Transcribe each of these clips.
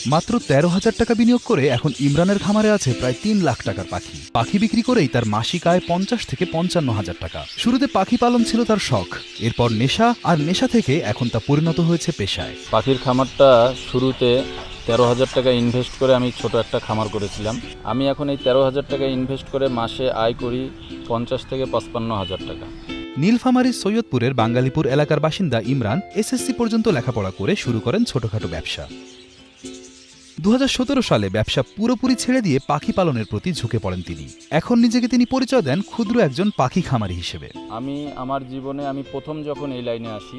মাত্র ১৩,০০০ টাকা বিনিয়োগ করে এখন ইমরানের খামারে আছে প্রায় ৩ লাখ টাকার পাখি। পাখি বিক্রি করেই তার মাসিক আয় ৫০ থেকে ৫৫,০০০ টাকা। শুরুতে পাখি পালন ছিল তার শখ, এরপর নেশা, আর নেশা থেকে এখন তা পরিণত হয়েছে পেশায়। পাখির খামারটা শুরুতে ১৩,০০০ টাকা ইনভেস্ট করে আমি ছোট একটা খামার করেছিলাম। আমি এখন এই ১৩,০০০ টাকা ইনভেস্ট করে মাসে আয় করি ৫০ থেকে ৫৫,০০০ টাকা। নীলফামারীর সৈয়দপুরের বাঙ্গালীপুর এলাকার বাসিন্দা ইমরান এসএসসি পর্যন্ত লেখাপড়া করে শুরু করেন ছোটখাটো ব্যবসা। ২০১৭ সালে ব্যবসা পুরোপুরি ছেড়ে দিয়ে পাখি পালনের প্রতি ঝুঁকে পড়েন তিনি। এখন নিজেকে তিনি পরিচয় দেন ক্ষুদ্র একজন পাখি খামারি হিসেবে। আমি আমার জীবনে প্রথম যখন এই লাইনে আসি,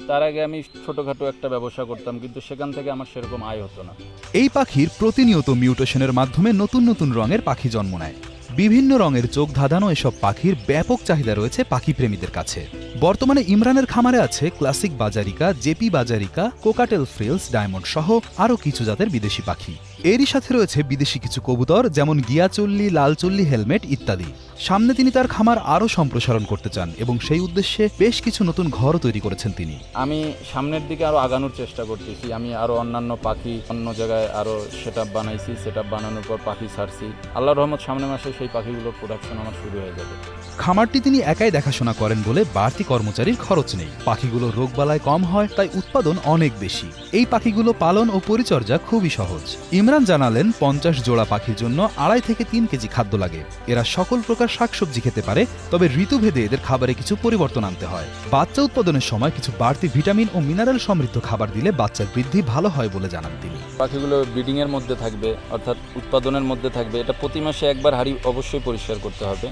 তার আগে আমি ছোটোখাটো একটা ব্যবসা করতাম, কিন্তু সেখান থেকে আমার সেরকম আয় হতো না। এই পাখির প্রতিনিয়ত মিউটেশনের মাধ্যমে নতুন নতুন রঙের পাখি জন্ম নেয়। বিভিন্ন রঙের চোখ ধাঁধানো এসব পাখির ব্যাপক চাহিদা রয়েছে পাখি প্রেমীদের কাছে। বর্তমানে ইমরানের খামারে আছে classic budgerigar, JP budgerigar, cockatiel frills, diamond সহ আরও কিছু জাতের বিদেশি পাখি। এরই সাথে রয়েছে বিদেশি কিছু কবুতর, যেমন গিয়াচল্লি, লালচল্লি, হেলমেট ইত্যাদি। সামনে তিনি তার খামার আরও সম্প্রসারণ করতে চান এবং সেই উদ্দেশ্যে বেশ কিছু নতুন ঘরও তৈরি করেছেন তিনি। আমি সামনের দিকে আরও আগানোর চেষ্টা করতেছি। আমি আরও অন্যান্য পাখি অন্য জায়গায় আরও সেটআপ বানাইছি। সেটআপ বানানোর পর পাখি ছাড়ছি। আল্লাহর রহমত সামনের মাসে সেই পাখিগুলোর প্রোডাকশন আমার শুরু হয়ে যাবে। খামারটি তিনি একাই দেখাশোনা করেন বলে বাড়তি কর্মচারীর খরচ নেই। পাখিগুলোর রোগবালাই কম হয়, তাই উৎপাদন অনেক বেশি। এই পাখিগুলো পালন ও পরিচর্যা খুবই সহজ। ইমরান জানালেন ৫০ জোড়া পাখির জন্য ২.৫ থেকে ৩ কেজি খাদ্য লাগে। এরা সকল প্রকার শাকসবজি খেতে পারে, তবে ঋতুভেদে এদের খাবারে কিছু পরিবর্তন আনতে হয়। বাচ্চা উৎপাদনের সময় কিছু বাড়তি ভিটামিন ও মিনারেল সমৃদ্ধ খাবার দিলে বাচ্চার বৃদ্ধি ভালো হয় বলে জানান তিনি। পাখিগুলো ব্রিডিংয়ের মধ্যে থাকবে, অর্থাৎ উৎপাদনের মধ্যে থাকবে। এটা প্রতি মাসে একবার হাঁড়ি অবশ্যই পরিষ্কার করতে হবে,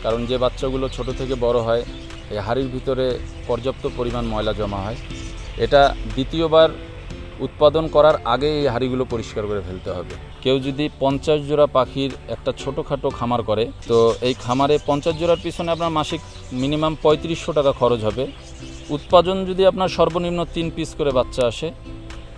কারণ যে বাচ্চাগুলো ছোট থেকে বড় হয় এই হাঁড়ির ভিতরে পর্যাপ্ত পরিমাণ ময়লা জমা হয়। এটা দ্বিতীয়বার উৎপাদন করার আগে এই হাঁড়িগুলো পরিষ্কার করে ফেলতে হবে। কেউ যদি ৫০ জোড়া পাখির একটা ছোটোখাটো খামার করে, তো এই খামারে ৫০ জোড়ার পিছনে আপনার মাসিক মিনিমাম ৩৫০০ টাকা খরচ হবে। উৎপাদন যদি আপনার সর্বনিম্ন ৩ পিস করে বাচ্চা আসে,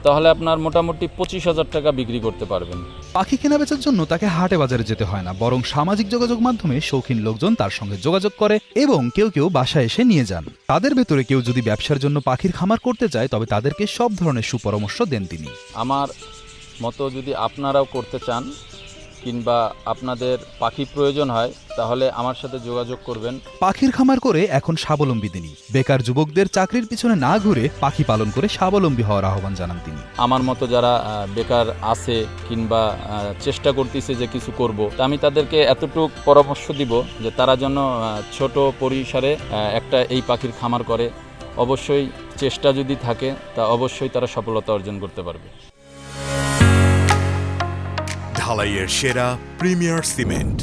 তাহলে আপনার মোটামুটি ২৫,০০০ টাকা বিক্রি করতে পারবেন। পাখি কেনা বেচার জন্য তাকে হাটে বাজারে যেতে হয় না, বরং সামাজিক যোগাযোগ মাধ্যমে শৌখিন লোকজন তার সঙ্গে যোগাযোগ করে এবং কেউ কেউ বাসায় এসে নিয়ে যান। তাদের ভেতরে কেউ যদি ব্যবসার জন্য পাখির খামার করতে চায়, তবে তাদেরকে সব ধরনের সুপরামর্শ দেন তিনি। আমার মতো যদি আপনারাও করতে চান কিংবা আপনাদের পাখি প্রয়োজন হয়, তাহলে আমার সাথে যোগাযোগ করবেন। পাখির খামার করে এখন স্বাবলম্বী তিনি। বেকার যুবকদের চাকরির পিছনে না ঘুরে পাখি পালন করে স্বাবলম্বী হওয়ার আহ্বান জানান তিনি। আমার মতো যারা বেকার আছে কিংবা চেষ্টা করতেছে যে কিছু করব, তা আমি তাদেরকে এতটুকু পরামর্শ দিব যে তারা যেন ছোট পরিসরে একটা এই পাখির খামার করে। অবশ্যই চেষ্টা যদি থাকে, তা অবশ্যই তারা সফলতা অর্জন করতে পারবে। ঢালাইয়ের সেরা প্রিমিয়ার সিমেন্ট।